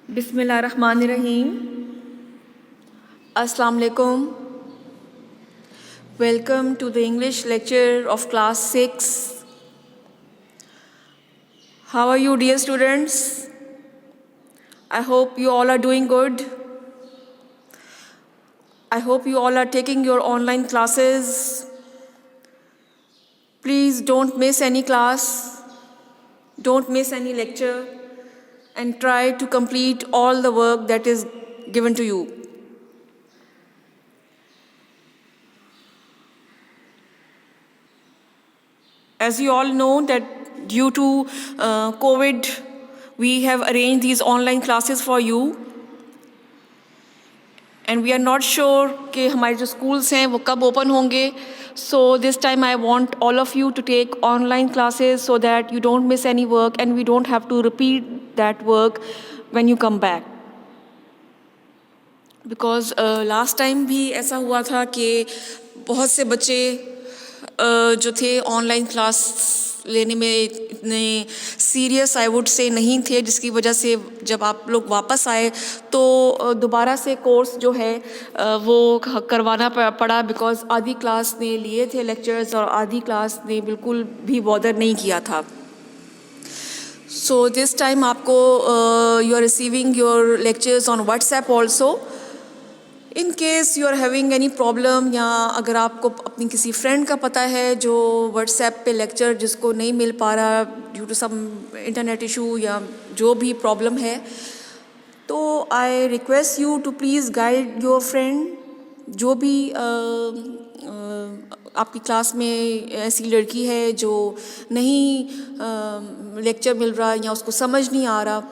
Bismillahirrahmanirrahim. Assalamu alaikum. Welcome to the English lecture of class 6. How are you, dear students? I hope you all are doing good. I hope you all are taking your online classes. Please don't miss any class. Don't miss any lecture. And try to complete all the work that is given to you. As you all know that due to COVID, we have arranged these online classes for you. And we are not sure कि हमारे जो schools हैं वो कब open होंगे. So this time I want all of you to take online classes so that you don't miss any work and we don't have to repeat that work when you come back. Because last time भी ऐसा हुआ था कि बहुत से बच्चे जो थे ऑनलाइन क्लास लेने में इतने सीरियस आई वुड से नहीं थे, जिसकी वजह से जब आप लोग वापस आए तो दोबारा से कोर्स जो है वो करवाना पड़ा. बिकॉज आधी क्लास ने लिए थे लेक्चर्स और आधी क्लास ने बिल्कुल भी बॉदर नहीं किया था. सो दिस टाइम आपको you are receiving your lectures on WhatsApp also. In case you are having any problem, या अगर आपको अपनी किसी फ्रेंड का पता है जो व्हाट्सएप पे लेक्चर जिसको नहीं मिल पा रहा due to some internet issue या जो भी प्रॉब्लम है, तो I request you to please guide your friend. जो भी आपकी क्लास में ऐसी लड़की है जो नहीं लेक्चर मिल रहा या उसको समझ नहीं आ रहा,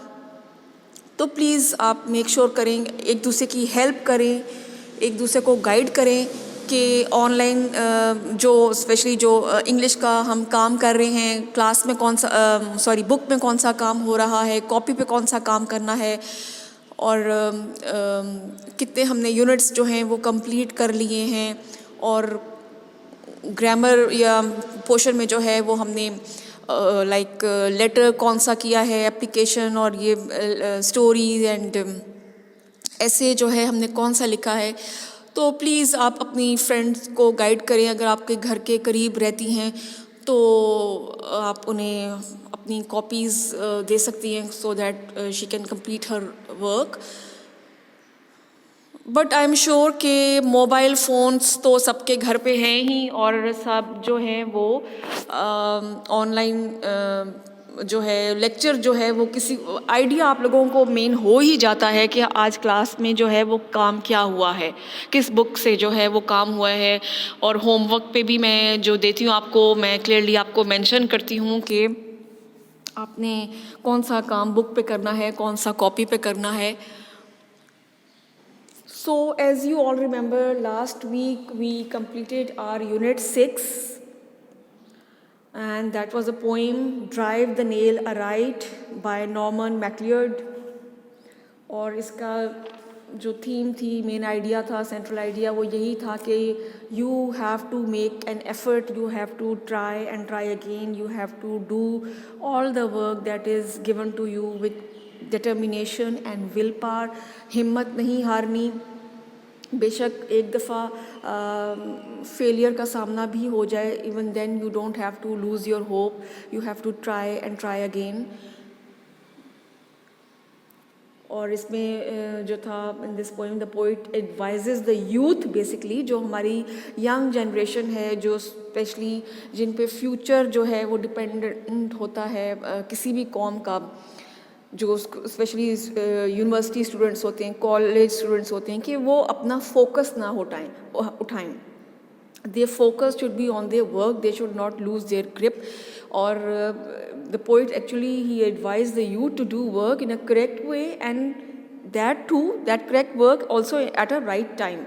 तो प्लीज़ आप मेक श्योर करें, एक दूसरे की हेल्प करें, एक दूसरे को गाइड करें कि ऑनलाइन जो स्पेशली जो इंग्लिश का हम काम कर रहे हैं, क्लास में कौन सा बुक में कौन सा काम हो रहा है, कॉपी पे कौन सा काम करना है, और कितने हमने यूनिट्स जो हैं वो कंप्लीट कर लिए हैं, और ग्रामर या पोर्शन में जो है वो हमने लाइक लेटर कौन सा किया है, एप्लीकेशन, और ये स्टोरीज एंड ऐसे जो है हमने कौन सा लिखा है. तो प्लीज़ आप अपनी फ्रेंड्स को गाइड करें. अगर आपके घर के करीब रहती हैं तो आप उन्हें अपनी कॉपीज़ दे सकती हैं so that she can complete her work. But I am sure कि मोबाइल फ़ोन्स तो सबके घर पे हैं ही, और सब जो हैं वो ऑनलाइन जो है लेक्चर जो है वो किसी आइडिया आप लोगों को मेन हो ही जाता है कि आज क्लास में जो है वो काम क्या हुआ है, किस बुक से जो है वो काम हुआ है. और होमवर्क पे भी मैं जो देती हूँ आपको, मैं क्लियरली आपको मेंशन करती हूँ कि आपने कौन सा काम बुक पे करना है, कौन सा कॉपी पे करना है. So as you all remember, last week we completed our unit 6, and that was a poem Drive the Nail Aright by Norman MacLeod. और इसका जो थीम थी, मेन आइडिया था, सेंट्रल आइडिया वो यही था कि you have to make an effort, you have to try and try again, you have to do all the work that is given to you with determination and willpower. हिम्मत नहीं हारनी. बेशक एक दफ़ा failure का सामना भी हो जाए, even then you don't have to lose your hope, you have to try and try again. और इसमें जो था in this poem the poet advises the youth, basically जो हमारी यंग जनरेशन है, जो स्पेशली जिन पे फ्यूचर जो है वो डिपेंडेंट होता है किसी भी कौम का, जो स्पेशली यूनिवर्सिटी स्टूडेंट्स होते हैं, कॉलेज स्टूडेंट्स होते हैं, कि वो अपना फोकस ना उठाएं. Their focus should be on their work, they should not lose their grip. और the poet actually he advise the youth to do work in a correct way, and that correct work also at a right time.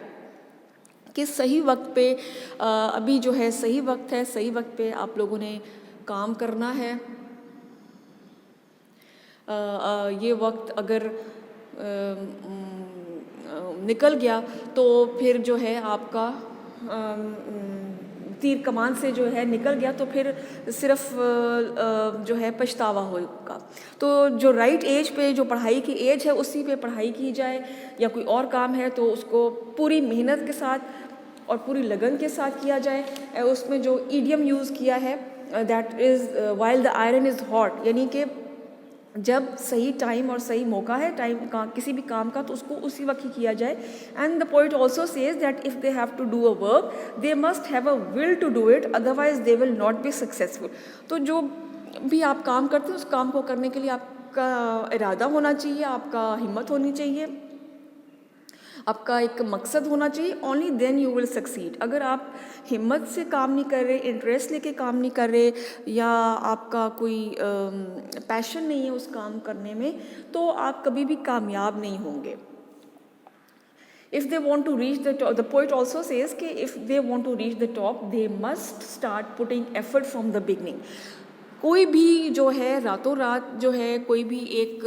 कि सही वक्त पे अभी जो है सही वक्त है, सही वक्त पे आप लोगों ने काम करना है. ये वक्त अगर निकल गया तो फिर जो है आपका तीर कमान से जो है निकल गया तो फिर सिर्फ जो है पछतावा होगा। तो जो राइट एज पे जो पढ़ाई की एज है उसी पे पढ़ाई की जाए, या कोई और काम है तो उसको पूरी मेहनत के साथ और पूरी लगन के साथ किया जाए। उसमें जो ईडियम यूज़ किया है that is while the iron is hot, यानी कि जब सही टाइम और सही मौका है टाइम का किसी भी काम का तो उसको उसी वक्त ही किया जाए। And the poet also says that if they have to do a work they must have a will to do it, otherwise they will not be successful. तो जो भी आप काम करते हैं उस काम को करने के लिए आपका इरादा होना चाहिए, आपका हिम्मत होनी चाहिए, आपका एक मकसद होना चाहिए। Only then you will succeed. अगर आप हिम्मत से काम नहीं कर रहे, इंटरेस्ट लेके काम नहीं कर रहे, या आपका कोई पैशन नहीं है उस काम करने में, तो आप कभी भी कामयाब नहीं होंगे। If they want to reach the top, the poet also says कि if they want to reach the top, they must start putting effort from the beginning. कोई भी जो है रातों रात जो है कोई भी एक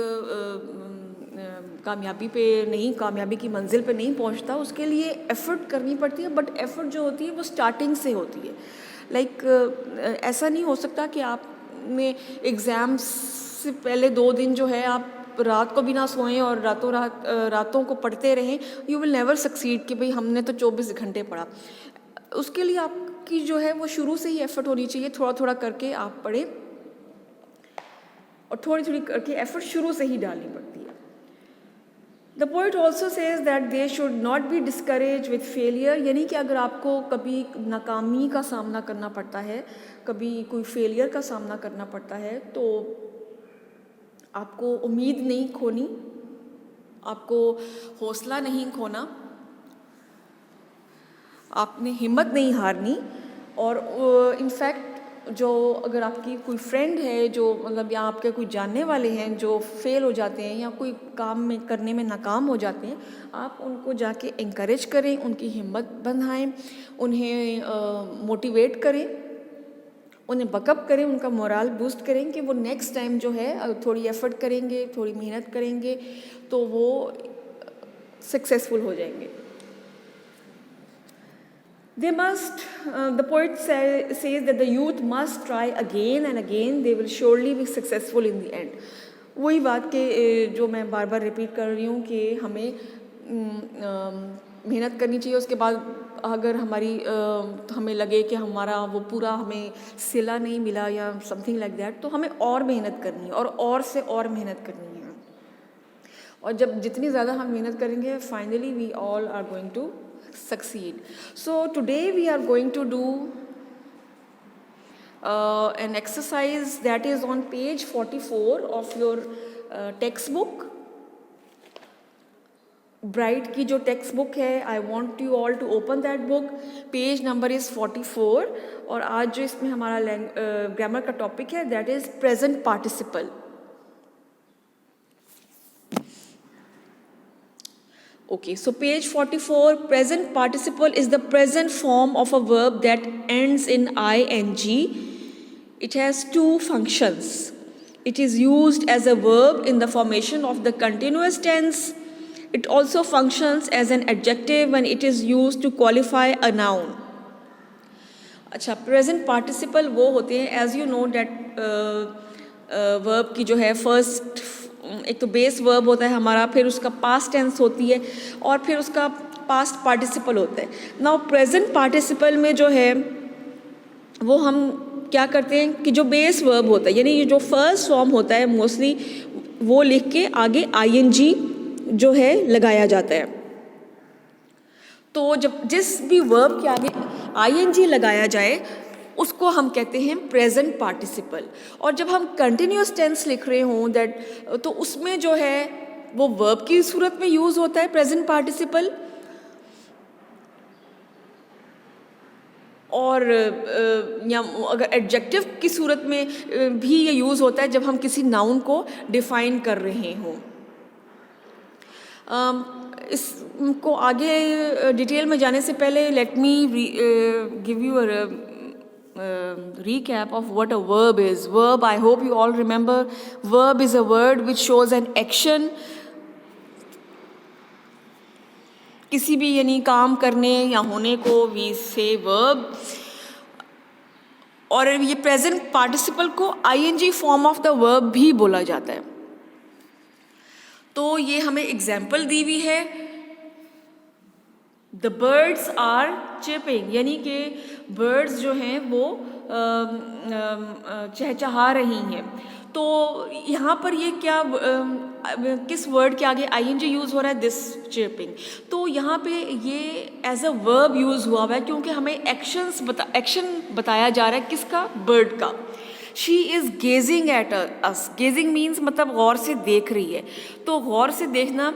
कामयाबी पे नहीं, कामयाबी की मंजिल पे नहीं पहुंचता, उसके लिए एफ़र्ट करनी पड़ती है। बट एफ़र्ट जो होती है वो स्टार्टिंग से होती है। ऐसा नहीं हो सकता कि आपने एग्ज़ाम्स से पहले 2 दिन जो है आप रात को भी ना सोएं और रातों को पढ़ते रहें। यू विल नेवर सक्सीड कि भाई हमने तो 24 घंटे पढ़ा। उसके लिए आपकी जो है वो शुरू से ही एफ़र्ट होनी चाहिए। थोड़ा थोड़ा करके आप पढ़ें और थोड़ी थोड़ी करके एफ़र्ट शुरू से ही डालनी पड़ती है। The poet also says that they should not be discourage with failure, यानी कि अगर आपको कभी नाकामी का सामना करना पड़ता है, कभी कोई फेलियर का सामना करना पड़ता है, तो आपको उम्मीद नहीं खोनी, आपको हौसला नहीं खोना, आपने हिम्मत नहीं हारनी। और इनफैक्ट जो अगर आपकी कोई फ्रेंड है जो मतलब या आपके कोई जानने वाले हैं जो फेल हो जाते हैं या कोई काम में करने में नाकाम हो जाते हैं, आप उनको जाके इंकरेज करें, उनकी हिम्मत बंधाएं, उन्हें मोटिवेट करें, उन्हें बकअप करें, उनका मोरल बूस्ट करें कि वो नेक्स्ट टाइम जो है थोड़ी एफ़र्ट करेंगे, थोड़ी मेहनत करेंगे तो वो सक्सेसफुल हो जाएंगे। They must, the poet says that the youth must try again and again, they will surely be successful in the end. वही बात के जो मैं बार बार रिपीट कर रही हूँ कि हमें मेहनत करनी चाहिए। उसके बाद अगर हमें लगे कि हमारा वो पूरा हमें सिला नहीं मिला या समथिंग लाइक दैट, तो हमें और मेहनत करनी है और से और मेहनत करनी है। और जब जितनी ज़्यादा हम मेहनत करेंगे, finally we all are going to succeed. So today we are going to do an exercise that is on page 44 of your textbook. Bright की जो text book है, I want you all to open that book. Page number is 44 और आज जो इसमें हमारा grammar का topic है that is present participle. Okay, so page 44, present participle is the present form of a verb that ends in ing. It has 2 functions. It is used as a verb in the formation of the continuous tense. It also functions as an adjective when it is used to qualify a noun. अच्छा, present participle वो होते हैं, as you know that verb की जो है first एक तो base verb होता है हमारा, फिर उसका पास्ट टेंस होती है और फिर उसका पास्ट पार्टिसिपल होता है। नाउ प्रेजेंट पार्टिसिपल में जो है वो हम क्या करते हैं कि जो बेस वर्ब होता है यानी ये जो फर्स्ट फॉर्म होता है मोस्टली वो लिख के आगे आईएनजी जो है लगाया जाता है। तो जब जिस भी वर्ब के आगे आईएनजी लगाया जाए उसको हम कहते हैं प्रेजेंट पार्टिसिपल। और जब हम कंटिन्यूस टेंस लिख रहे हों दैट तो उसमें जो है वो वर्ब की सूरत में यूज़ होता है प्रेजेंट पार्टिसिपल, और या अगर एडजेक्टिव की सूरत में भी ये यूज़ होता है जब हम किसी नाउन को डिफाइन कर रहे हों। इसको आगे डिटेल में जाने से पहले let me give you a recap of what a verb is. Verb, I hope you all remember, verb is a word which shows an action. किसी भी यानी काम करने या होने को we say verb. और ये प्रेजेंट पार्टिसिपल को ING form of the verb भी बोला जाता है। तो ये हमें एग्जाम्पल दी हुई है, द बर्ड्स आर चिपिंग, यानी कि बर्ड्स जो हैं वो चहचहा रही हैं। तो यहाँ पर ये क्या किस वर्ड के आगे आईएनजी यूज़ हो रहा है, दिस चिपिंग। तो यहाँ पे ये एज अ वर्ब यूज़ हुआ है क्योंकि हमें एक्शन बताया जा रहा है किसका, बर्ड का। She is gazing at us, gazing means मतलब गौर से देख रही है। तो गौर से देखना,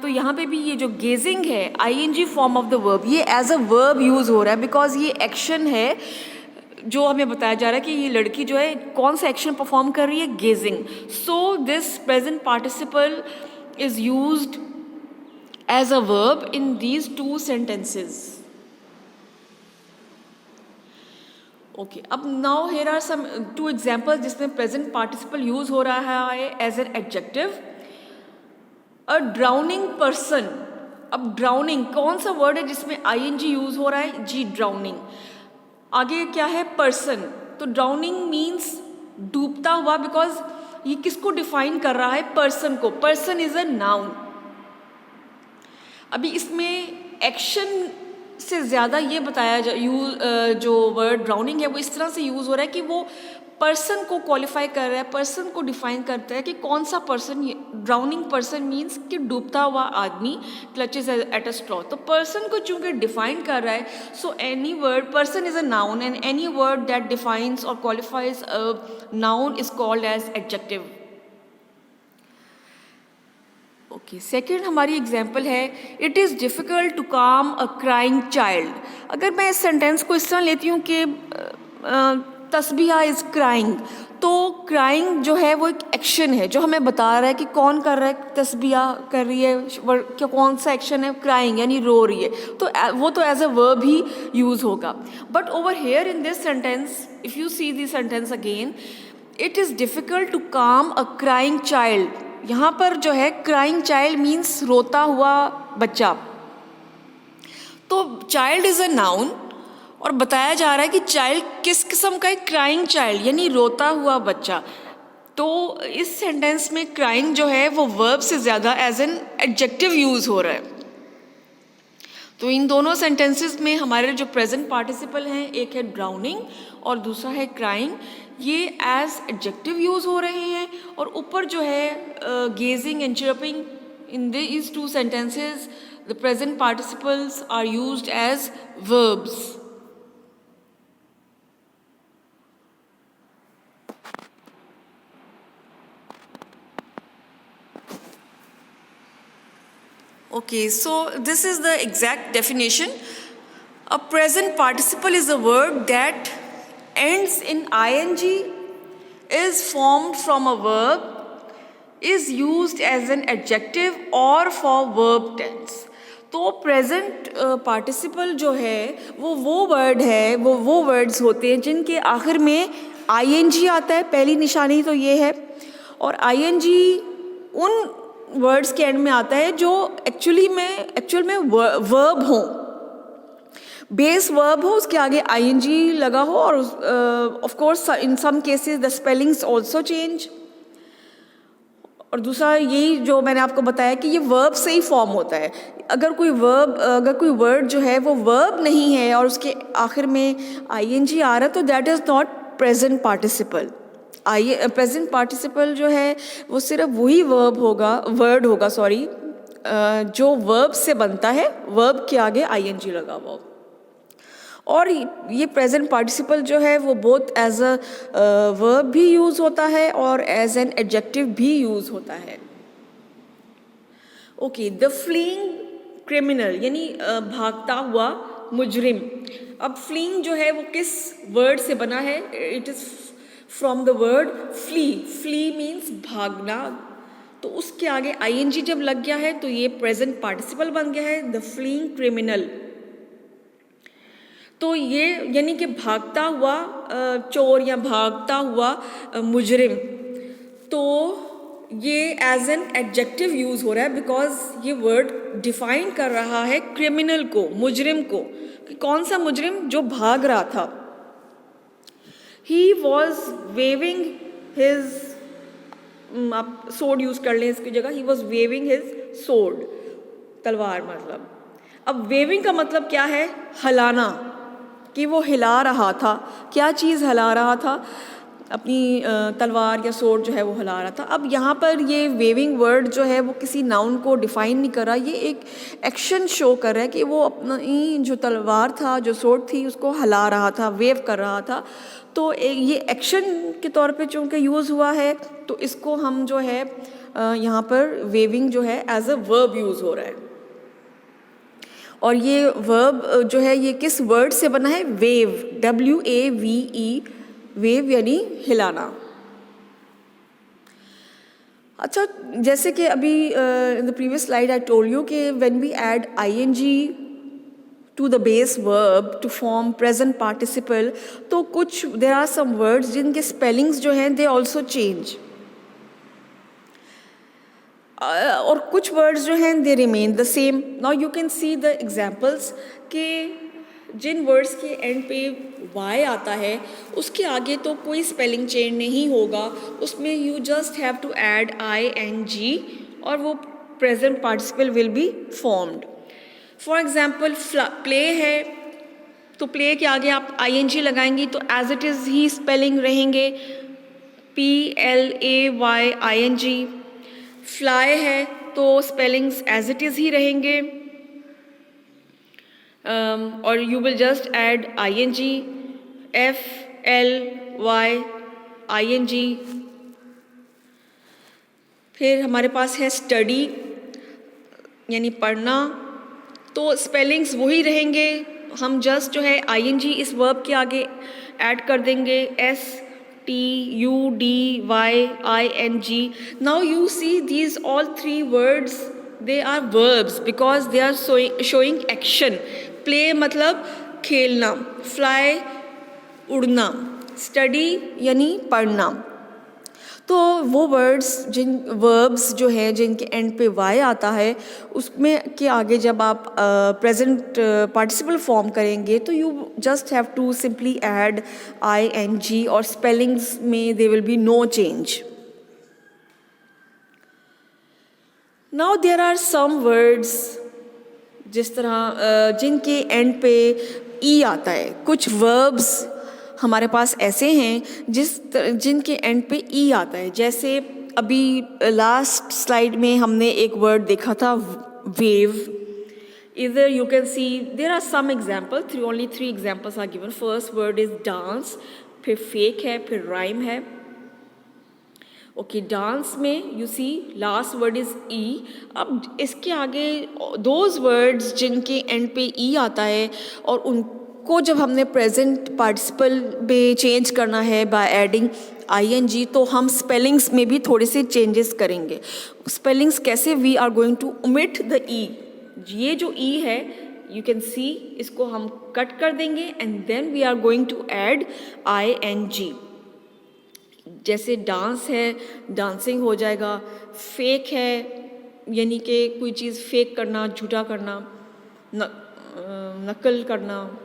तो यहाँ पे भी ये जो गेजिंग है ING form of the verb, ये एज अ वर्ब यूज़ हो रहा है बिकॉज ये एक्शन है जो हमें बताया जा रहा है कि ये लड़की जो है कौन सा एक्शन परफॉर्म कर रही है, gazing. So this present participle is used as a verb in these two sentences. Okay, अब now here are some two examples जिसमें प्रेजेंट पार्टिसिपल यूज हो रहा है as an adjective. A drowning person, अब drowning कौन सा word है जिसमें आईएनजी यूज हो रहा है, जी ड्राउनिंग। आगे क्या है, पर्सन। तो ड्राउनिंग मीन्स डूबता हुआ, बिकॉज ये किसको डिफाइन कर रहा है, पर्सन को। Person is a noun. अभी इसमें एक्शन से ज़्यादा ये बताया जो वर्ड ड्राउनिंग है वो इस तरह से यूज़ हो रहा है कि वो पर्सन को क्वालिफाई कर रहा है, पर्सन को डिफाइन करता है कि कौन सा पर्सन। ड्राउनिंग पर्सन मीन्स कि डूबता हुआ आदमी, क्लचेस एट अ स्ट्रॉ। तो पर्सन को चूंकि डिफाइन कर रहा है, so any word, person is a noun and any word that defines और qualifies a noun is called as adjective. Okay, second हमारी एग्जाम्पल है, it is difficult to calm a crying child. अगर मैं इस sentence को इस तरह लेती हूँ कि तस्बीहा इज़ क्राइंग, तो क्राइंग जो है वो एक एक्शन है जो हमें बता रहा है कि कौन कर रहा है, तस्बीहा कर रही है, क्या कौन सा एक्शन है, क्राइंग यानी रो रही है। तो वो तो एज अ वर्ब ही यूज़ होगा। But over here in this sentence, if you see this sentence again, it is difficult to calm a crying child. यहाँ पर जो है क्राइंग चाइल्ड मीन्स रोता हुआ बच्चा। तो चाइल्ड इज़ अ नाउन और बताया जा रहा है कि चाइल्ड किस किस्म का है, क्राइंग चाइल्ड यानी रोता हुआ बच्चा। तो इस सेंटेंस में क्राइंग जो है वो वर्ब से ज़्यादा एज एन एडजेक्टिव यूज़ हो रहा है। तो इन दोनों सेंटेंसेस में हमारे जो प्रेजेंट पार्टिसिपल हैं, एक है ड्राउनिंग और दूसरा है क्राइंग, ये एज एडजेक्टिव यूज़ हो रहे हैं। और ऊपर जो है gazing and chirping, in these two sentences the present participles are used as verbs. Okay, so this is the exact definition. A present participle is a word that ends in ing, is formed from a verb, is used as an adjective or for verb tense. तो present participle जो है वो word है, वो words होते हैं जिनके आखिर में ing आता है। पहली निशानी तो ये है। और ing उन वर्ड्स के एंड में आता है जो एक्चुअल में वर्ब हो, बेस वर्ब हो, उसके आगे आईएनजी लगा हो, और of course in some cases the spellings also change. और दूसरा यही जो मैंने आपको बताया कि ये वर्ब से ही फॉर्म होता है। अगर कोई वर्ड जो है वो वर्ब नहीं है और उसके आखिर में आईएनजी आ रहा है, तो that is not present participle. Present participle जो है वो सिर्फ वही वर्ड होगा जो वर्ब से बनता है, वर्ब के आगे आईएनजी लगा हुआ। और ये प्रेजेंट पार्टिसिपल जो है वो बोथ एज अ वर्ब भी यूज़ होता है और एज एन एडजेक्टिव भी यूज़ होता है। ओके, द फ्लीइंग क्रिमिनल यानी भागता हुआ मुजरिम। अब फ्लीइंग जो है वो किस वर्ड से बना है, it is from the word flee. Flee means भागना। तो उसके आगे आईएनजी जब लग गया है तो ये प्रेजेंट पार्टिसिपल बन गया है, द फ्लीइंग क्रिमिनल। तो ये यानी कि भागता हुआ चोर या भागता हुआ मुजरिम। तो ये एज एन एडजेक्टिव यूज़ हो रहा है बिकॉज ये वर्ड डिफाइन कर रहा है क्रिमिनल को, मुजरिम को, कि कौन सा मुजरिम, जो भाग रहा था। ही वॉज वेविंग हिज, आप सोड यूज़ कर लें इसकी जगह, ही वॉज वेविंग हिज सोड, तलवार मतलब। अब वेविंग का मतलब क्या है? हिलाना, कि वो हिला रहा था। क्या चीज़ हिला रहा था? अपनी तलवार या सोड जो है वो हिला रहा था। अब यहाँ पर ये वेविंग वर्ड जो है वो किसी नाउन को डिफ़ाइन नहीं कर रहा, ये एक एक्शन शो कर रहा है कि वो अपनी जो तलवार था, जो सोड थी, उसको हिला रहा था, वेव कर रहा था। तो ये एक्शन के तौर पे चूँकि यूज़ हुआ है, तो इसको हम जो है यहाँ पर वेविंग जो है एज अ वर्ब यूज़ हो रहा है। और ये वर्ब जो है ये किस वर्ड से बना है? वेव, WAVE, वेव यानी हिलाना। अच्छा, जैसे कि अभी in the previous slide I told you कि when we add ING to the base verb to form present participle, तो कुछ देयर आर सम वर्ड्स जिनके स्पेलिंग्स जो हैं दे ऑल्सो चेंज, और कुछ वर्ड्स जो हैं they remain the same. Now you can see the examples कि जिन वर्ड्स के एंड पे Y आता है उसके आगे तो कोई स्पेलिंग चेंज नहीं होगा, उसमें you just have to add ING और वो present participle will be formed. For example play है, तो प्ले के आगे आप ING लगाएंगी तो एज इट इज़ ही स्पेलिंग रहेंगे, PLAYING। फ्लाई है तो स्पेलिंग्स एज इट इज़ ही रहेंगे, और you will just add ING, FLYING। फिर हमारे पास है स्टडी यानी पढ़ना, तो स्पेलिंग्स वही रहेंगे, हम जस्ट जो है ING इस वर्ब के आगे ऐड कर देंगे, STUDYING। Now you see these all three words, they are verbs because they are showing action. Play मतलब खेलना, fly उड़ना, study यानी पढ़ना। तो वो वर्ड्स जिन वर्ब्स जो है जिनके एंड पे Y आता है उसमें के आगे जब आप प्रेजेंट पार्टिसिपल फॉर्म करेंगे तो you just have to simply add ING और स्पेलिंग्स में they will be no change. Now there are some words जिस तरह जिनके एंड पे E आता है, कुछ वर्ब्स हमारे पास ऐसे हैं जिनके एंड पे E आता है। जैसे अभी लास्ट स्लाइड में हमने एक वर्ड देखा था वेव। इधर you can see there are some example, only 3 examples are given. First word is dance, फिर फेक है, फिर राइम है। ओके, डांस में you see last word is E। अब इसके आगे दोज वर्ड्स जिनके एंड पे E आता है और उनको जब हमने प्रेजेंट पार्टिसिपल में चेंज करना है बाय एडिंग ING, तो हम स्पेलिंग्स में भी थोड़े से चेंजेस करेंगे। स्पेलिंग्स कैसे? We are going to omit the E। ये जो E है यू कैन सी, इसको हम कट कर देंगे and then we are going to add ING। जैसे डांस है, डांसिंग हो जाएगा। फेक है यानी कि कोई चीज़ फेक करना, झूठा करना, नकल करना,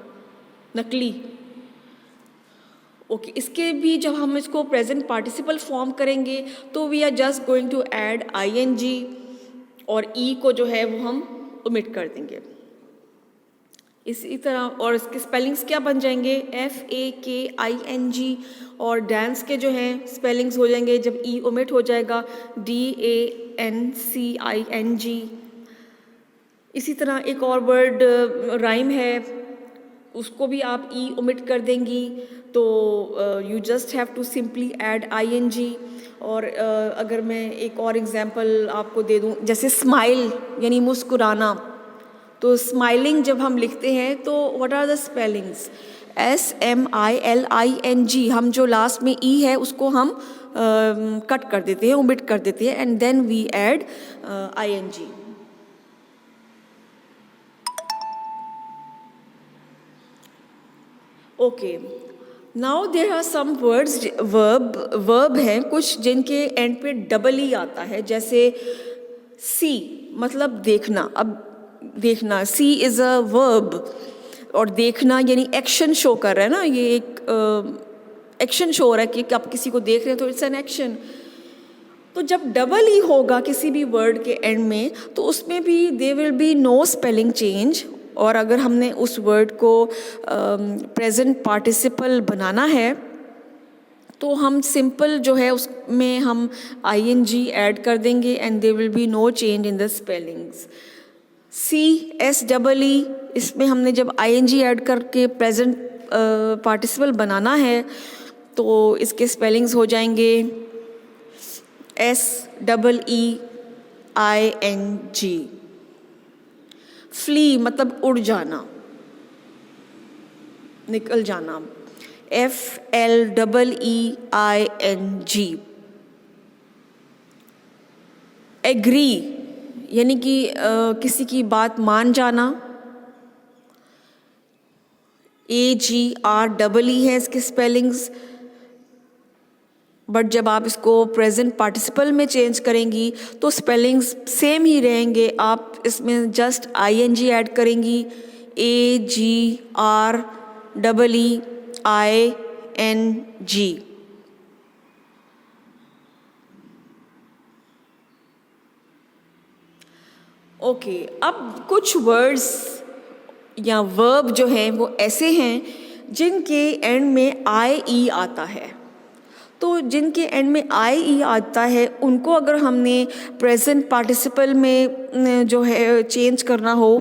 नकली। ओके, इसके भी जब हम इसको प्रेजेंट पार्टिसिपल फॉर्म करेंगे तो we are just going to add ING और E को जो है वो हम ओमिट कर देंगे। इसी तरह और इसके स्पेलिंग्स क्या बन जाएंगे? FAKING। और डांस के जो हैं स्पेलिंग्स हो जाएंगे जब E ओमिट हो जाएगा, DANCING। इसी तरह एक और वर्ड राइम है, उसको भी आप E ओमिट कर देंगी, तो you just have to simply add ING। और अगर मैं एक और एग्जांपल आपको दे दूं, जैसे स्माइल यानी मुस्कुराना, तो स्माइलिंग जब हम लिखते हैं तो what are the spellings? SMILING। हम जो लास्ट में E है उसको हम कट कर देते हैं, ओमिट कर देते हैं and then we add ING। Okay, now there are some words, verb हैं कुछ जिनके एंड पे E आता है। जैसे सी मतलब देखना। अब देखना, सी इज़ अ वर्ब, और देखना यानी एक्शन शो कर रहा है ना, ये एक एक्शन शो हो रहा है कि आप किसी को देख रहे हैं तो इट्स एन एक्शन। तो जब डबल ई होगा किसी भी वर्ड के एंड में तो उसमें भी they will be no spelling change. और अगर हमने उस वर्ड को प्रेजेंट पार्टिसिपल बनाना है तो हम सिंपल जो है उसमें हम ing ऐड कर देंगे and there will be no change in the spellings. CSEE इसमें हमने जब ing ऐड करके प्रेजेंट पार्टिसिपल बनाना है तो इसके स्पेलिंग्स हो जाएंगे SEEING। फ्ली मतलब उड़ जाना, निकल जाना, FLEEING। एग्री यानी कि किसी की बात मान जाना, AGREE है इसके स्पेलिंग्स। बट जब आप इसको प्रेजेंट पार्टिसिपल में चेंज करेंगी तो स्पेलिंग्स सेम ही रहेंगे, आप इसमें जस्ट ing ऐड करेंगी, AGREEING। ओके, अब कुछ वर्ड्स या वर्ब जो हैं वो ऐसे हैं जिनके एंड में IE आता है। तो जिनके एंड में IE आता है उनको अगर हमने प्रेजेंट पार्टिसिपल में जो है चेंज करना हो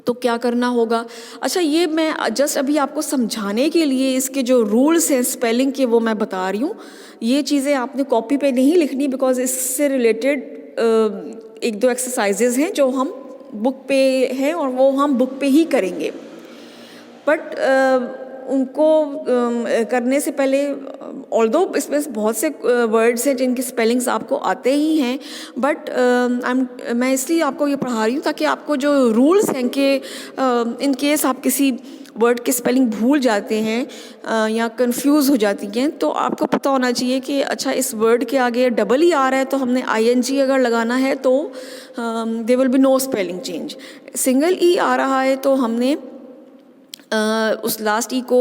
तो क्या करना होगा। अच्छा, ये मैं जस्ट अभी आपको समझाने के लिए इसके जो रूल्स हैं स्पेलिंग के वो मैं बता रही हूँ। ये चीज़ें आपने कॉपी पे नहीं लिखनी बिकॉज इससे रिलेटेड एक दो एक्सरसाइजेज हैं जो हम बुक पे हैं और वो हम बुक पे ही करेंगे। बट उनको करने से पहले ऑल्दो इसमें बहुत से वर्ड्स हैं जिनके स्पेलिंग्स आपको आते ही हैं, बट मैं इसलिए आपको ये पढ़ा रही हूँ ताकि आपको जो रूल्स हैं कि इन केस आप किसी वर्ड के स्पेलिंग भूल जाते हैं या कंफ्यूज हो जाती हैं तो आपको पता होना चाहिए कि अच्छा इस वर्ड के आगे डबल ई आ रहा है तो हमने ing अगर लगाना है तो there will be no spelling change. Single e आ रहा है तो हमने उस लास्ट ई को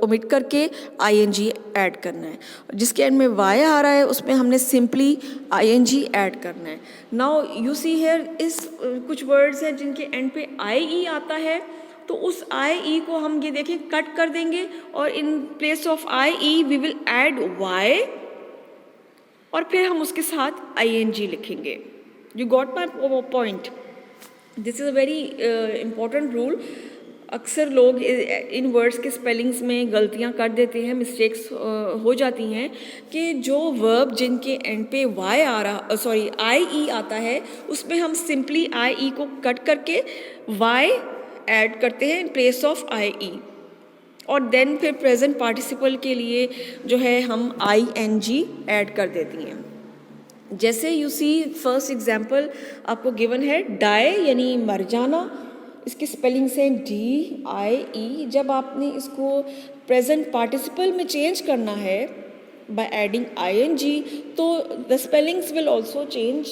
ओमिट करके ing ऐड करना है। जिसके एंड में y आ रहा है उसमें हमने सिंपली ing ऐड करना है। नाउ यू सी हियर इस कुछ वर्ड्स हैं जिनके एंड पे ie आता है तो उस ie को हम ये देखें कट कर देंगे और in place of ie we will add y और फिर हम उसके साथ ing लिखेंगे। You got my point? This is a very important rule. अक्सर लोग इन वर्ड्स के स्पेलिंग्स में गलतियां कर देते हैं, मिस्टेक्स हो जाती हैं कि जो वर्ब जिनके एंड पे ie आता है उसमें हम सिंपली ie को कट करके y ऐड करते हैं इन प्लेस ऑफ ie और देन फिर प्रेजेंट पार्टिसिपल के लिए जो है हम ing ऐड कर देती हैं। जैसे यू सी फर्स्ट एग्जाम्पल आपको गिवन है डाई यानी मर जाना, इसकी स्पेलिंग्स हैं DIE। जब आपने इसको प्रेजेंट पार्टिसिपल में चेंज करना है बाय एडिंग ing तो the spellings will also change.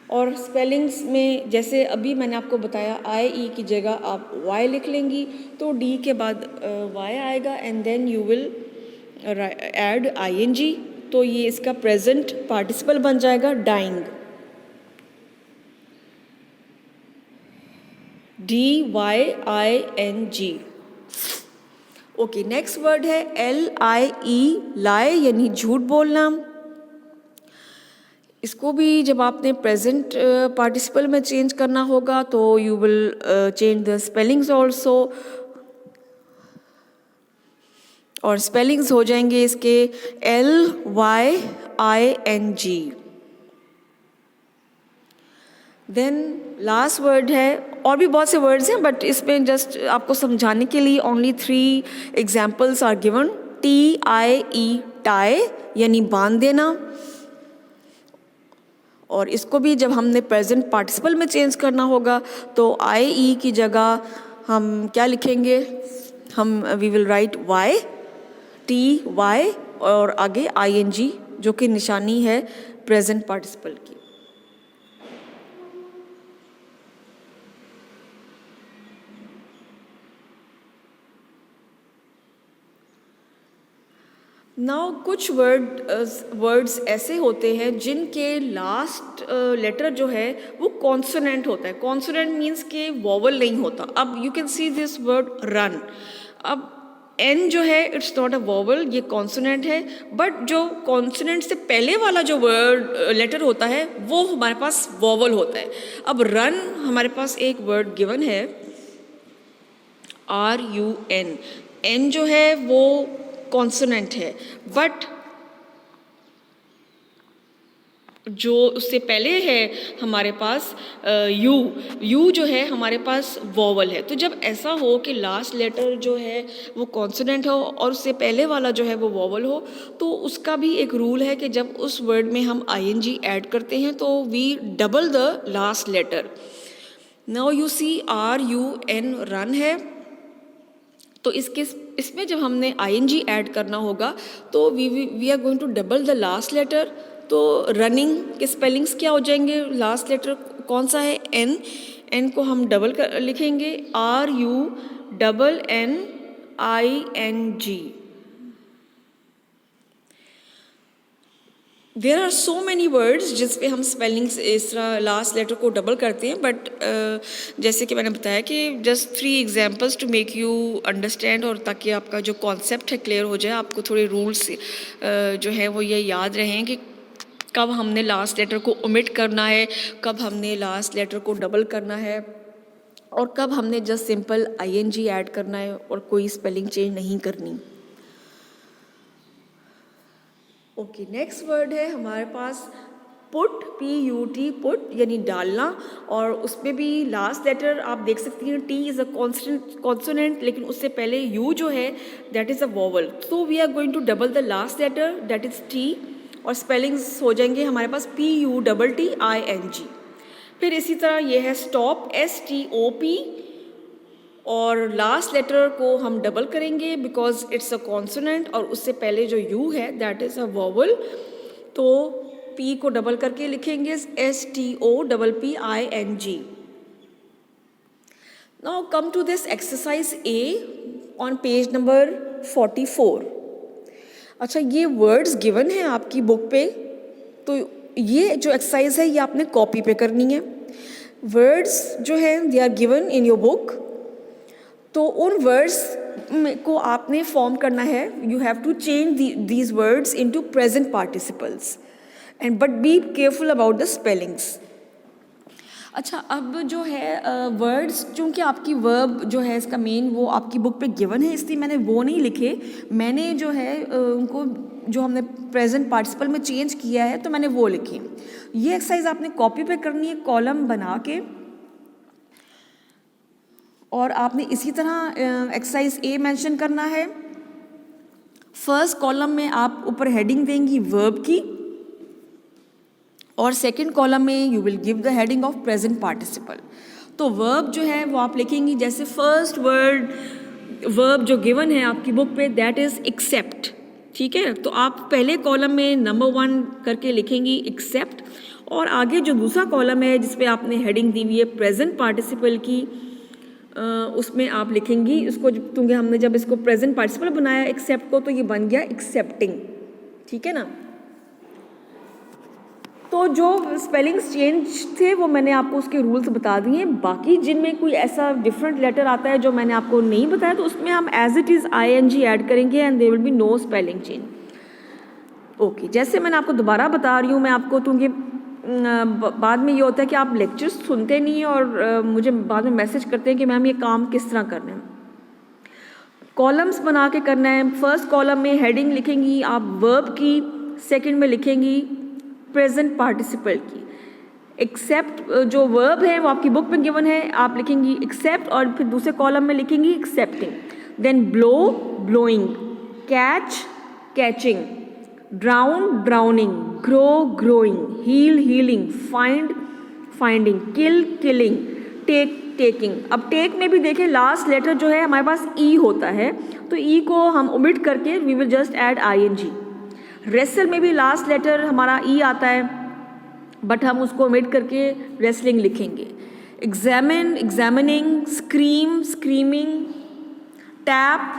और स्पेलिंग्स में जैसे अभी मैंने आपको बताया IE की जगह आप y लिख लेंगी तो D के बाद y आएगा and then you will add ing तो ये इसका प्रेजेंट पार्टिसिपल बन जाएगा dying, DYING। Okay, next word है LIE लाई यानी झूठ बोलना। इसको भी जब आपने प्रेजेंट पार्टिसिपल में चेंज करना होगा तो you will change the spellings also और स्पेलिंग्स हो जाएंगे इसके LYING। देन लास्ट वर्ड है, और भी बहुत से वर्ड्स हैं बट इसमें जस्ट आपको समझाने के लिए only 3 examples are given. TIE tie यानी बांध देना, और इसको भी जब हमने प्रेजेंट पार्टिसिपल में चेंज करना होगा तो IE की जगह हम क्या लिखेंगे, हम वी विल राइट TY और आगे ING जो कि निशानी है प्रेजेंट पार्टिसिपल की। नाउ कुछ वर्ड्स ऐसे होते हैं जिनके लास्ट लेटर जो है वो कॉन्सोनेंट होता है. कॉन्सोनेंट मीन्स के वोवल नहीं होता. अब you can see this word run. अब एन जो है इट्स नॉट अ वोवल, ये कॉन्सोनेंट है, बट जो कॉन्सोनेंट से पहले वाला जो वर्ड लेटर होता है वो हमारे पास वोवल होता है. अब रन हमारे पास एक वर्ड गिवन है RUN. एन जो है वो कॉन्सोनेंट है, बट जो उससे पहले है हमारे पास यू जो है हमारे पास वोवल है. तो जब ऐसा हो कि लास्ट लेटर जो है वो कॉन्सोनेंट हो और उससे पहले वाला जो है वो वोवल हो, तो उसका भी एक रूल है कि जब उस वर्ड में हम ING ऐड करते हैं तो we double the last letter. Now you see RUN run है, तो इसमें जब हमने ING ऐड करना होगा तो we are going to double the last letter. तो रनिंग के स्पेलिंग्स क्या हो जाएंगे? लास्ट लेटर कौन सा है? एन को हम डबल लिखेंगे RUNNING. There are so many words जिस पे हम स्पेलिंग्स इस तरह लास्ट लेटर को डबल करते हैं, बट जैसे कि मैंने बताया कि just 3 examples to make you understand, और ताकि आपका जो कॉन्सेप्ट है क्लियर हो जाए, आपको थोड़े रूल्स जो है वो ये याद रहें कि कब हमने लास्ट लेटर को ओमिट करना है, कब हमने लास्ट लेटर को डबल करना है, और कब हमने जस्ट सिंपल ING ऐड करना है और कोई स्पेलिंग चेंज नहीं करनी. ओके, नेक्स्ट वर्ड है हमारे पास पुट, PUT, पुट यानी डालना, और उसमें भी लास्ट लेटर आप देख सकती हैं T इज़ अ कॉन्सोनेंट, लेकिन उससे पहले U जो है दैट इज़ अ वोवल. तो we are going to double the last letter that is T, और स्पेलिंग्स हो जाएंगे हमारे पास PUTTING. फिर इसी तरह ये है स्टॉप, STOP, और लास्ट लेटर को हम डबल करेंगे बिकॉज इट्स अ कॉन्सोनेंट, और उससे पहले जो यू है दैट इज़ अ वोवल, तो P को डबल करके लिखेंगे STOPPING. Now come to this exercise A on page number 44. अच्छा, ये वर्ड्स गिवन हैं आपकी बुक पे, तो ये जो एक्सरसाइज है ये आपने कॉपी पे करनी है. वर्ड्स जो हैं they are given in your book, तो उन वर्ड्स को आपने फॉर्म करना है. You have to change these words into present participles and but be careful about the spellings. अच्छा, अब जो है वर्ड्स, चूँकि आपकी वर्ब जो है इसका मेन वो आपकी बुक पे गिवन है, इसलिए मैंने वो नहीं लिखे. मैंने जो है उनको जो हमने प्रेजेंट पार्टिसिपल में चेंज किया है तो मैंने वो लिखे. ये एक्सरसाइज आपने कॉपी पे करनी है कॉलम बना के, और आपने इसी तरह एक्सरसाइज A मेंशन करना है. फर्स्ट कॉलम में आप ऊपर हेडिंग देंगी वर्ब की, और सेकंड कॉलम में you will give the heading of present participle. तो वर्ब जो है वो आप लिखेंगी, जैसे फर्स्ट वर्ब जो गिवन है आपकी बुक पे दैट इज़ एक्सेप्ट. ठीक है, तो आप पहले कॉलम में नंबर 1 करके लिखेंगी एक्सेप्ट, और आगे जो दूसरा कॉलम है जिस पे आपने हेडिंग दी हुई है प्रेजेंट पार्टिसिपल की, उसमें आप लिखेंगी उसको, क्योंकि हमने जब इसको प्रेजेंट पार्टिसिपल बनाया एक्सेप्ट को, तो ये बन गया एक्सेप्टिंग. ठीक है ना. तो जो स्पेलिंग्स चेंज थे वो मैंने आपको उसके रूल्स बता दिए हैं. बाकी जिनमें कोई ऐसा डिफरेंट लेटर आता है जो मैंने आपको नहीं बताया, तो उसमें हम as it is ING add करेंगे and there will be no spelling change. Okay, जैसे मैंने आपको दोबारा बता रही हूँ मैं आपको, क्योंकि बाद में ये होता है कि आप लेक्चर्स सुनते नहीं हैं और मुझे बाद में मैसेज करते हैं कि मैम ये काम किस तरह करना है. कॉलम्स बना के करना है. फर्स्ट कॉलम में हेडिंग लिखेंगी आप वर्ब की, सेकंड में लिखेंगी प्रेजेंट पार्टिसिपल की. एक्सेप्ट जो वर्ब है वो आपकी बुक में गिवन है, आप लिखेंगी एक्सेप्ट, और फिर दूसरे कॉलम में लिखेंगी excepting. Then blow, blowing, catch, catching, drown, drowning, grow, growing, heal, healing, find, finding, kill, killing, take, taking. अब टेक में भी देखें लास्ट लेटर जो है हमारे पास E होता है, तो E को हम ओमिट करके we will just add ING. Wrestle में भी लास्ट लेटर हमारा E आता है, बट हम उसको ओमिट करके रेसलिंग लिखेंगे. Examine, examining, scream, screaming, tap,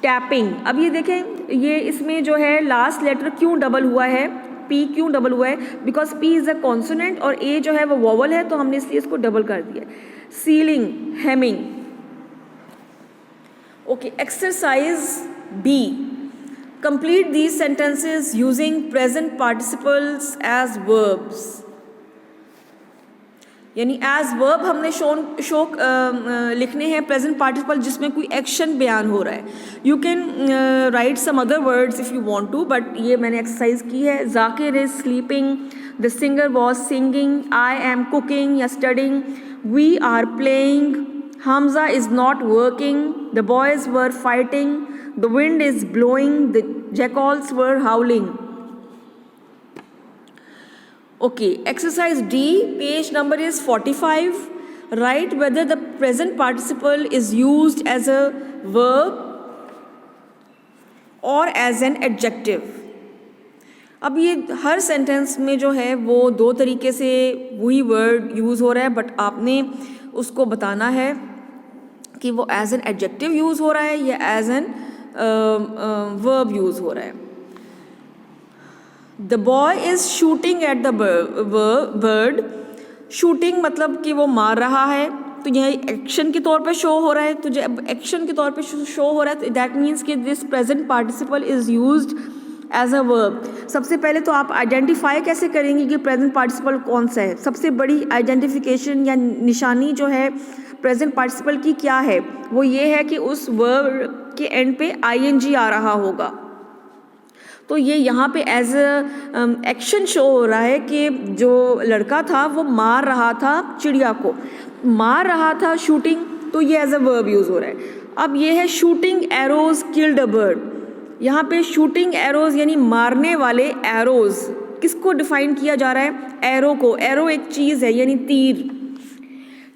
tapping. अब ये देखें, ये इसमें जो है लास्ट लेटर क्यों डबल हुआ है, पी क्यों डबल हुआ है, because P is a consonant और ए जो है वो वोवल है, तो हमने इसलिए इसको डबल कर दिया। Sealing, hemming. Okay, exercise B, complete these sentences using present participles as verbs. यानी एज वर्ब हमने लिखने हैं प्रेजेंट पार्टिसिपल जिसमें कोई एक्शन बयान हो रहा है। You can write some other words if you want to, but ये मैंने एक्सरसाइज की है। Zakir is sleeping, the singer was singing, I am cooking या studying, we are playing, Hamza is not working, the boys were fighting, the wind is blowing, the jackals were howling. Okay, exercise D, page number is 45. Write whether the present participle is used as a verb or as an adjective. अब ये हर sentence में जो है वो दो तरीके से वही वर्ड यूज़ हो रहा है, बट आपने उसको बताना है कि वो एज एन एडजेक्टिव यूज़ हो रहा है या एज एन वर्ब यूज़ हो रहा है। The boy is shooting at the bird. Shooting मतलब कि वो मार रहा है, तो यह एक्शन के तौर पे शो हो रहा है। तो जब एक्शन के तौर पे शो हो रहा है, तो दैट मीन्स कि this present participle is used as a verb. सबसे पहले तो आप आइडेंटिफाई कैसे करेंगे कि प्रेजेंट पार्टिसिपल कौन सा है। सबसे बड़ी आइडेंटिफिकेशन या निशानी जो है प्रेजेंट पार्टिसिपल की क्या है, वो ये है कि उस वर्ब के एंड पे आईएनजी आ रहा होगा। तो ये यहाँ पे एज एक्शन शो हो रहा है कि जो लड़का था वो मार रहा था चिड़िया को, मार रहा था शूटिंग, तो ये एज अ वर्ब यूज़ हो रहा है। अब ये है shooting arrows killed a bird. यहाँ पे शूटिंग एरोज यानी मारने वाले एरोज, किसको डिफाइन किया जा रहा है, एरो को। एरो एक चीज़ है यानी तीर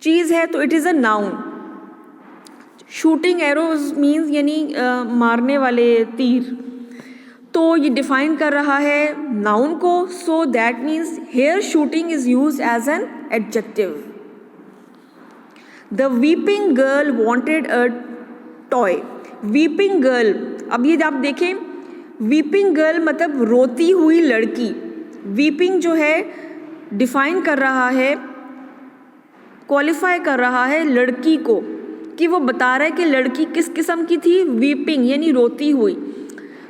चीज़ है, तो it is a noun. Shooting arrows means यानी मारने वाले तीर, तो ये डिफाइन कर रहा है नाउन को। So that means here shooting is use as an adjective. The weeping girl wanted a toy. Weeping girl, अब ये आप देखें, वीपिंग गर्ल मतलब रोती हुई लड़की। वीपिंग जो है डिफाइन कर रहा है, क्वालिफाई कर रहा है लड़की को, कि वो बता रहा है कि लड़की किस किस्म की थी, वीपिंग यानी रोती हुई।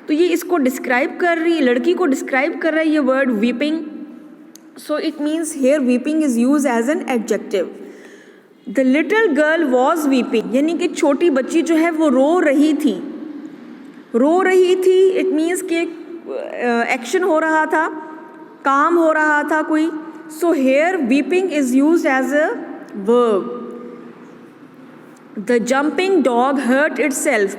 तो ये इसको डिस्क्राइब कर रही है, लड़की को डिस्क्राइब कर रहा है ये word weeping. So it means here weeping is use as an adjective. The little girl was weeping, यानी कि छोटी बच्ची जो है वो रो रही थी। रो रही थी इट मीन्स कि एक्शन हो रहा था, काम हो रहा था कोई। So here weeping is use as a verb. The jumping dog hurt itself.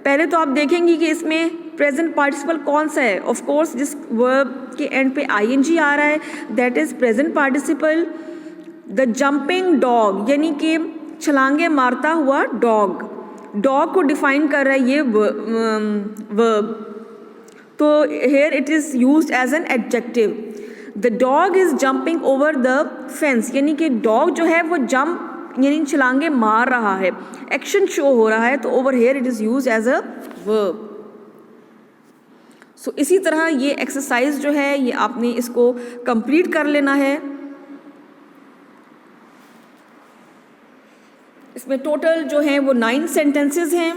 पहले तो आप देखेंगे कि इसमें प्रेजेंट पार्टिसिपल कौन सा है। ऑफ कोर्स जिस वर्ब के एंड पे आईएनजी आ रहा है that is present participle. The jumping dog यानी कि छलांगे मारता हुआ डॉग, डॉग को डिफाइन कर रहा है ये वर्ब। तो here it is used as an adjective. The dog is jumping over the fence, यानी कि डॉग जो है वो जंप यानी छलांगे मार रहा है, एक्शन शो हो रहा है, तो over here it is used as a verb. So इसी तरह ये एक्सरसाइज जो है ये आपने इसको कंप्लीट कर लेना है। इसमें टोटल जो है वो 9 सेंटेंसेस हैं।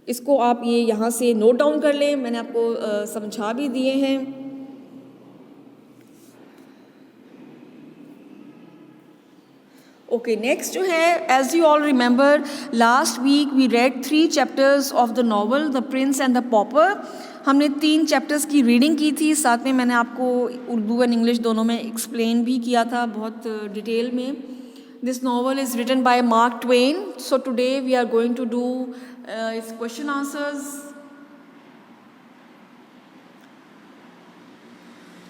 इसको आप ये यहाँ से नोट डाउन कर लें, मैंने आपको समझा भी दिए हैं। ओके, नेक्स्ट जो है, as you all remember last week we read 3 chapters of the novel the prince and the pauper. हमने 3 चैप्टर्स की रीडिंग की थी, साथ में मैंने आपको उर्दू एंड इंग्लिश दोनों में एक्सप्लेन भी किया था बहुत डिटेल में। This novel is written by Mark Twain. So today we are going to do its question answers.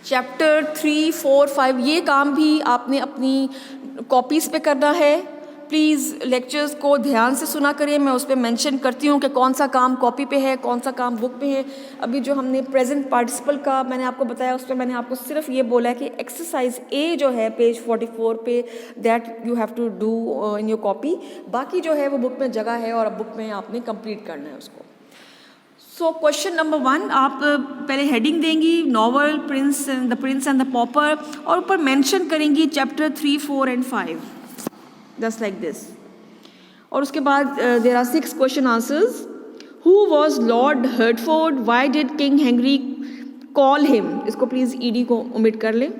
Chapter 3, 4, 5 ये काम भी आपने अपनी कॉपीज़ पे करना है। प्लीज़ लेक्चर्स को ध्यान से सुना करिए। मैं उस पर मेंशन करती हूँ कि कौन सा काम कॉपी पे है, कौन सा काम बुक पे है। अभी जो हमने प्रेजेंट पार्टिसिपल का मैंने आपको बताया, उस पर मैंने आपको सिर्फ ये बोला है कि एक्सरसाइज ए जो है पेज 44 पे, that you have to do in your copy. बाकी जो है वो बुक में जगह है और अब बुक में आपने कंप्लीट करना है उसको। सो क्वेश्चन नंबर 1, आप पहले हेडिंग देंगी novel the prince and the pauper, और ऊपर मेंशन करेंगी chapter 3, 4 and 5, just like this. और उसके बाद there are 6 question answers. Who was Lord Hertford, why did King Henry call him, इसको प्लीज़ ईडी को ओमिट कर लें।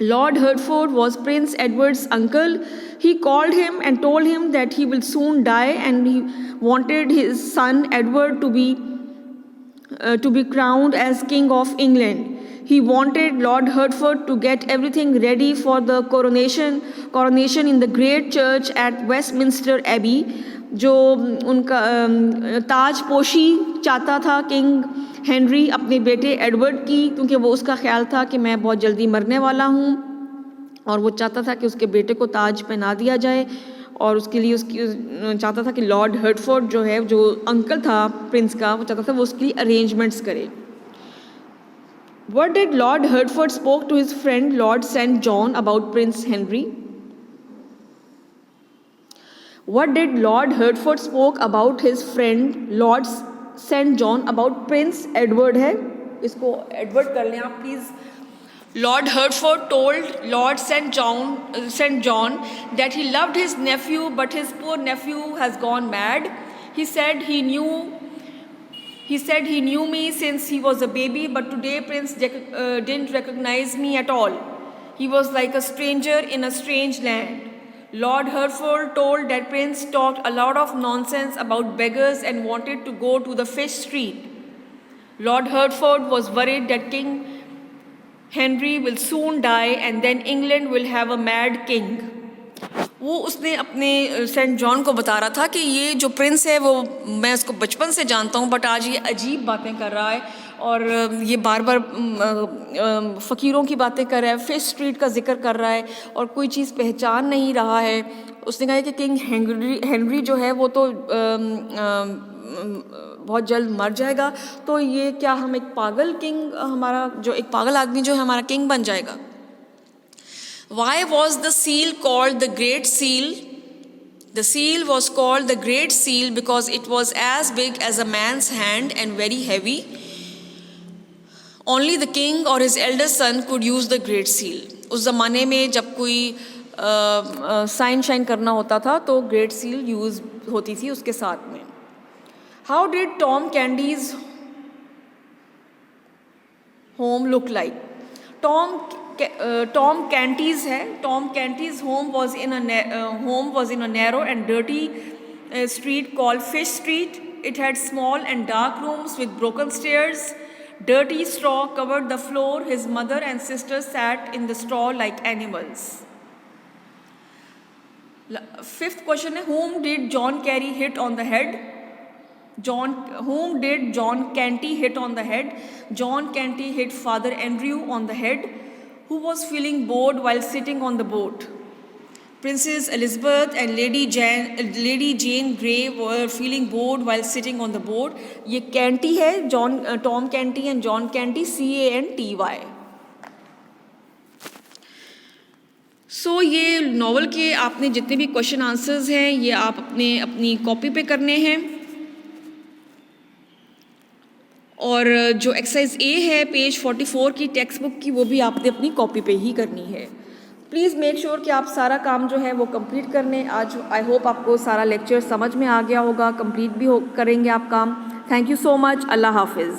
Lord Hertford was Prince Edward's uncle. He called him and told him that he will soon die, and he wanted his son Edward to be crowned as King of England. He wanted Lord Hertford to get everything ready for the coronation in the great church at Westminster Abbey. जो उनका ताजपोशी चाहता था king Henry अपने बेटे Edward की, क्योंकि वो उसका ख्याल था कि मैं बहुत जल्दी मरने वाला हूँ, और वो चाहता था कि उसके बेटे को ताज पहना दिया जाए, और उसके लिए चाहता था कि लॉर्ड हर्टफोर्ड जो है, जो अंकल था प्रिंस का, वो चाहता था वो उसकी अरेंजमेंट्स करे। What did Lord Hertford spoke to his friend Lord St. John about Prince Henry? What did Lord Hertford spoke about his friend Lord St. John about Prince Edward है, इसको एडवर्ड कर लें आप please. Lord Hertford told Lord St. John that he loved his nephew, but his poor nephew has gone mad. He said he knew me since he was a baby, but today Prince didn't recognize me at all. He was like a stranger in a strange land. Lord Hertford told that Prince talked a lot of nonsense about beggars and wanted to go to the fish street. Lord Hertford was worried that King Henry will soon die and then England will have a mad king. वो उसने अपने Saint John को बता रहा था कि ये जो प्रिंस है वो मैं उसको बचपन से जानता हूँ, बट आज ये अजीब बातें कर रहा है और ये बार बार फ़कीरों की बातें कर रहा है, फिश स्ट्रीट का जिक्र कर रहा है और कोई चीज़ पहचान नहीं रहा है। उसने कहा कि किंग हेनरी जो है वो तो बहुत जल्द मर जाएगा, तो ये क्या हम एक पागल किंग, हमारा जो एक पागल आदमी जो है हमारा किंग बन जाएगा। Why was the seal called the Great Seal? The seal was called the Great Seal because it was as big as a man's hand and very heavy. Only the king or his eldest son could use the Great Seal. उस ज़माने में जब कोई sign shine करना होता था तो great seal use होती थी उसके साथ में। How did Tom Candy's home look like? Tom Canty's है। Tom Canty's home was in a narrow and dirty street called Fish Street. It had small and dark rooms with broken stairs. Dirty straw covered the floor. His mother and sister sat in the straw like animals. Fifth question है, whom did John Carey hit on the head? Whom did John Canty hit on the head? John Canty hit Father Andrew on the head, who was feeling bored while sitting on the boat. Princess Elizabeth and Lady Jane Grey were feeling bored while sitting on the boat. ये Canty है, Tom Canty and John Canty, C-A-N-T-Y. So ये novel के आपने जितने भी question answers हैं ये आप अपनी कॉपी पे करने हैं, और जो एक्सरसाइज ए है पेज 44 की टेक्स्ट बुक की वो भी आपने अपनी कॉपी पे ही करनी है। प्लीज़ मेक श्योर कि आप सारा काम जो है वो कंप्लीट कर लें। आज आई होप आपको सारा लेक्चर समझ में आ गया होगा, कंप्लीट भी करेंगे आप काम। Thank you so much. अल्लाह हाफिज़।